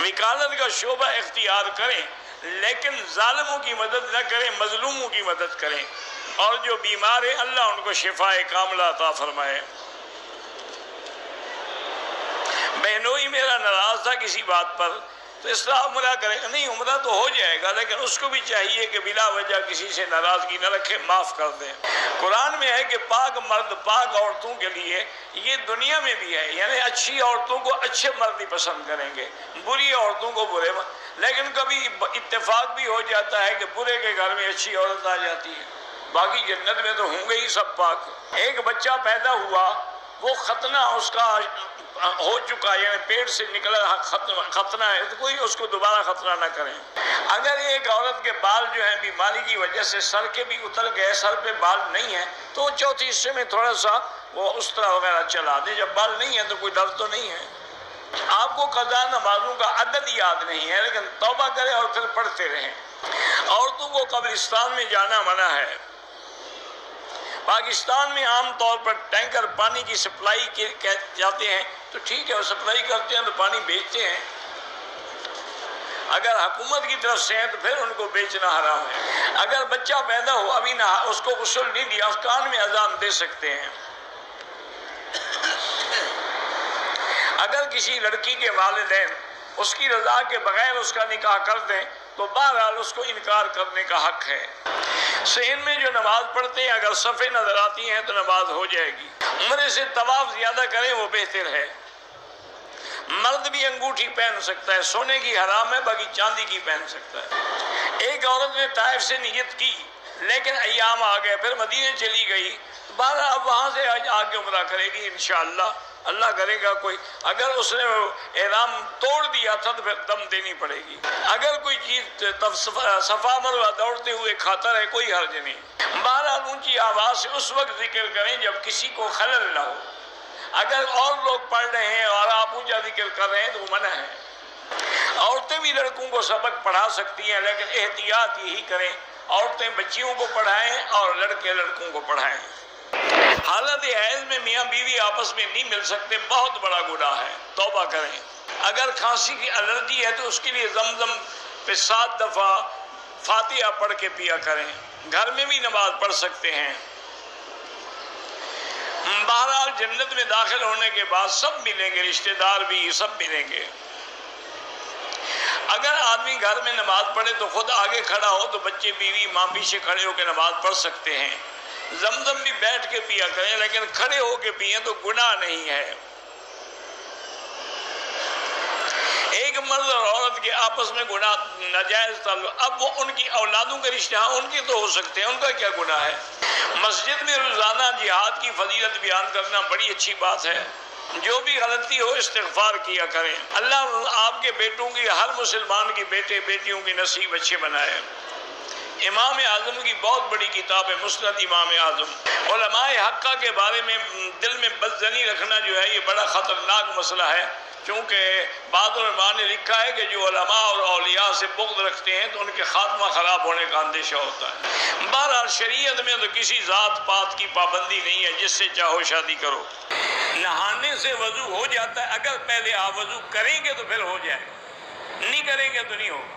وکالت کا شعبہ اختیار کریں، لیکن ظالموں کی مدد نہ کریں، مظلوموں کی مدد کریں، اور جو بیمار ہیں اللہ ان کو شفاء کاملہ عطا فرمائے۔ بہنوئی میرا ناراض تھا کسی بات پر تو اصلاح عمرہ کرے، نہیں عمرہ تو ہو جائے گا، لیکن اس کو بھی چاہیے کہ بلا وجہ کسی سے ناراضگی نہ رکھے، معاف کر دیں۔ قرآن میں ہے کہ پاک مرد پاک عورتوں کے لیے، یہ دنیا میں بھی ہے، یعنی اچھی عورتوں کو اچھے مرد ہی پسند کریں گے، بری عورتوں کو برے لیکن کبھی اتفاق بھی ہو جاتا ہے کہ برے کے گھر میں اچھی عورت آ جاتی ہے، باقی جنت میں تو ہوں گے ہی سب پاک۔ ایک بچہ پیدا ہوا، وہ ختنہ اس کا ہو چکا، یعنی پیٹ سے نکلا ختنہ ہے، تو کوئی اس کو دوبارہ ختنہ نہ کریں۔ اگر ایک عورت کے بال جو ہیں بیماری کی وجہ سے سر کے بھی اتر گئے، سر پہ بال نہیں ہے، تو چوتھے حصے میں تھوڑا سا وہ استرا وغیرہ چلا دے، جب بال نہیں ہے تو کوئی درد تو نہیں ہے۔ آپ کو قضا نمازوں کا عدد یاد نہیں ہے، لیکن توبہ کریں اور پھر پڑھتے رہیں۔ عورتوں کو قبرستان میں جانا منع ہے۔ پاکستان میں عام طور پر ٹینکر پانی کی سپلائی جاتے ہیں تو ٹھیک ہے، وہ سپلائی کرتے ہیں تو پانی بیچتے ہیں، اگر حکومت کی طرف سے ہیں تو پھر ان کو بیچنا حرام ہے۔ اگر بچہ پیدا ہو ابھی نہ اس کو غسل نہیں دیا، اس کان میں اذان دے سکتے ہیں۔ اگر کسی لڑکی کے والدین اس کی رضا کے بغیر اس کا نکاح کر دیں تو بہرحال اس کو انکار کرنے کا حق ہے۔ صحن میں جو نماز پڑھتے ہیں اگر صفیں نظر آتی ہیں تو نماز ہو جائے گی۔ عمرے سے طواف زیادہ کریں وہ بہتر ہے۔ مرد بھی انگوٹھی پہن سکتا ہے، سونے کی حرام ہے، باقی چاندی کی پہن سکتا ہے۔ ایک عورت نے طائف سے نیت کی لیکن ایام آ گئے، پھر مدینے چلی گئی، بہرحال اب وہاں سے آ کے عمرہ کرے گی انشاءاللہ، اللہ کرے گا کوئی۔ اگر اس نے احرام توڑ دیا تھا تو پھر دم دینی پڑے گی۔ اگر کوئی چیز صفا مروہ دوڑتے ہوئے کھاتا رہے کوئی حرج نہیں۔ بہرحال اونچی آواز سے اس وقت ذکر کریں جب کسی کو خلل نہ ہو۔ اگر اور لوگ پڑھ رہے ہیں اور آپ اونچا ذکر کر رہے ہیں تو وہ منع ہے۔ عورتیں بھی لڑکوں کو سبق پڑھا سکتی ہیں، لیکن احتیاط یہی کریں، عورتیں بچیوں کو پڑھائیں اور لڑکے لڑکوں کو پڑھائیں۔ حالت حیض میں میاں بیوی آپس میں نہیں مل سکتے، بہت بڑا گناہ ہے، توبہ کریں۔ اگر کھانسی کی الرجی ہے تو اس کے لیے زمزم پہ 7 دفعہ فاتحہ پڑھ کے پیا کریں۔ گھر میں بھی نماز پڑھ سکتے ہیں۔ بہرحال جنت میں داخل ہونے کے بعد سب ملیں گے، رشتہ دار بھی سب ملیں گے۔ اگر آدمی گھر میں نماز پڑھے تو خود آگے کھڑا ہو تو بچے بیوی ماں پیچھے کھڑے ہو کے نماز پڑھ سکتے ہیں۔ زمزم بھی بیٹھ کے پیا کریں، لیکن کھڑے ہو کے پئیں تو گناہ نہیں ہے۔ ایک مرد اور عورت کے آپس میں گناہ ناجائز تعلق، اب وہ ان کی اولادوں کے رشتہ ان کے تو ہو سکتے ہیں، ان کا کیا گناہ ہے؟ مسجد میں روزانہ جہاد کی فضیلت بیان کرنا بڑی اچھی بات ہے۔ جو بھی غلطی ہو استغفار کیا کریں۔ اللہ آپ کے بیٹوں کی، ہر مسلمان کی بیٹے بیٹیوں کی نصیب اچھے بنائے۔ امام اعظم کی بہت بڑی کتاب ہے مسند امام اعظم۔ علماء حقہ کے بارے میں دل میں بدظنی رکھنا جو ہے یہ بڑا خطرناک مسئلہ ہے، کیونکہ بعض علماء نے لکھا ہے کہ جو علماء اور اولیاء سے بغض رکھتے ہیں تو ان کے خاتمہ خراب ہونے کا اندیشہ ہوتا ہے۔ بہرحال شریعت میں تو کسی ذات پات کی پابندی نہیں ہے، جس سے چاہو شادی کرو۔ نہانے سے وضو ہو جاتا ہے، اگر پہلے آپ وضو کریں گے تو پھر ہو جائے، نہیں کریں گے تو نہیں ہوگا۔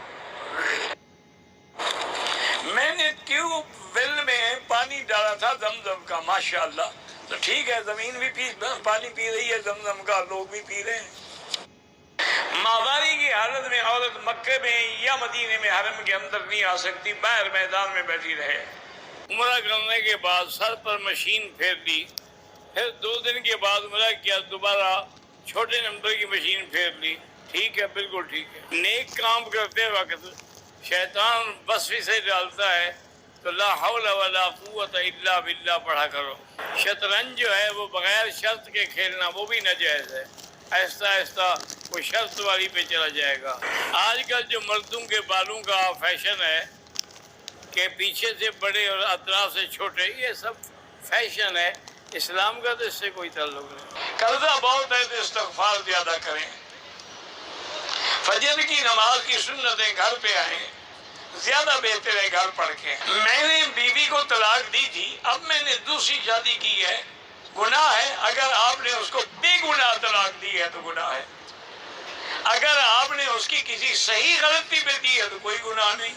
میں نے ٹیوب ویل میں پانی ڈالا تھا زمزم کا، ماشاءاللہ، تو ٹھیک ہے، زمین بھی پانی پی رہی ہے زمزم کا، لوگ بھی پی رہے ہیں۔ ماہواری کی حالت میں عورت مکے میں یا مدینے میں حرم کے اندر نہیں آ سکتی، باہر میدان میں بیٹھی رہے۔ عمرہ کرنے کے بعد سر پر مشین پھیر لی، پھر 2 دن کے بعد عمرہ کیا، دوبارہ چھوٹے نمبر کی مشین پھیر لی، ٹھیک ہے، بالکل ٹھیک ہے۔ نیک کام کرتے وقت شیطان وسوسے ڈالتا ہے تو لا حول ولا قوت الا باللہ پڑھا کرو۔ شطرنج جو ہے وہ بغیر شرط کے کھیلنا وہ بھی ناجائز ہے، آہستہ آہستہ وہ شرط والی پہ چلا جائے گا۔ آج کل جو مردوں کے بالوں کا فیشن ہے کہ پیچھے سے بڑے اور اطراف سے چھوٹے، یہ سب فیشن ہے، اسلام کا تو اس سے کوئی تعلق نہیں۔ قرضہ بہت ہے تو استغفار زیادہ کریں۔ فجر کی نماز کی سنتیں گھر پہ آئیں، زیادہ بہتر ہے گھر پڑھ کے۔ میں نے بیوی کو طلاق دی تھی، اب میں نے دوسری شادی کی ہے، گناہ ہے؟ اگر آپ نے اس کو بے گناہ طلاق دی ہے تو گناہ ہے۔ اگر آپ نے اس کی کسی صحیح غلطی پہ دی ہے تو کوئی گناہ نہیں.